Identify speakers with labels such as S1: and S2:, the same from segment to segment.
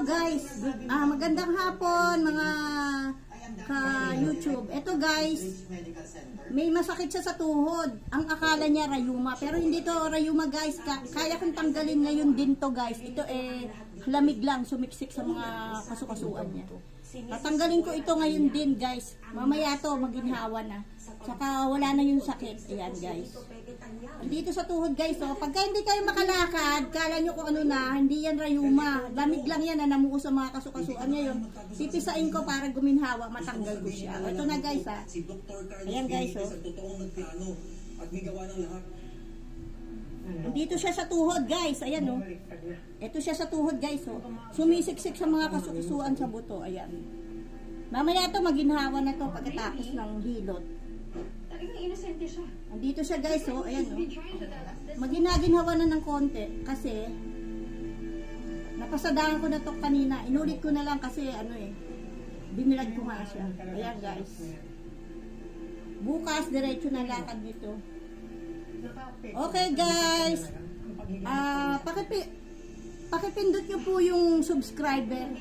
S1: guys, magandang hapon mga ka-YouTube. Ito guys, may masakit siya sa tuhod. Ang akala niya rayuma, pero hindi to rayuma guys. Kaya kong tanggalin ngayon din to guys. Ito lamig lang, sumiksik sa mga kasukasuan niya. Tatanggalin ko ito ngayon din guys. Mamaya to maginhawa na. Saka wala na yung sakit. Ayan guys. Dito sa tuhod guys, pagka hindi kayo makalakad, kala nyo kung ano na, hindi yan rayuma. Lamig lang yan na namuo sa mga kasukasuan niya yun. Pipisain ko para guminhawa, matanggal ko siya. Ito na guys ha. Ayan guys Dito siya sa tuhod guys. Ayan Ito siya sa tuhod guys Sumisiksik sa mga kasukasuan sa buto. Ayan. Mamaya to maginhawa na to pagkatapos ng hilot. Dito siya guys ayan Maginaginhawa na ng konti kasi napasadahan ko na to kanina. Inulit ko na lang kasi binilad ko nga siya. Ayan guys. Bukas diretso na lakad dito. Okay guys. Pakipindot nyo po yung subscriber.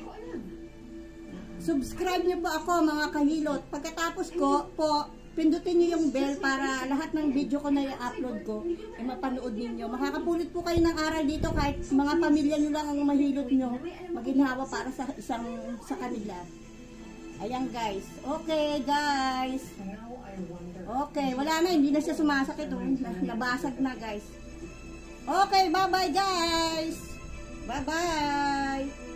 S1: Subscribe nyo po ako mga kahilot. Pagkatapos ko po, pindutin nyo yung bell para lahat ng video ko na i-upload ko ay mapanood ninyo. Makakapulot po kayo ng aral dito kahit mga pamilya nyo lang ang mahilot nyo. Maginhawa para sa kanila. Ayan guys. Okay guys. Okay, wala na. Hindi na siya sumasakit. Nabasag na guys. Okay, bye bye guys. Bye bye.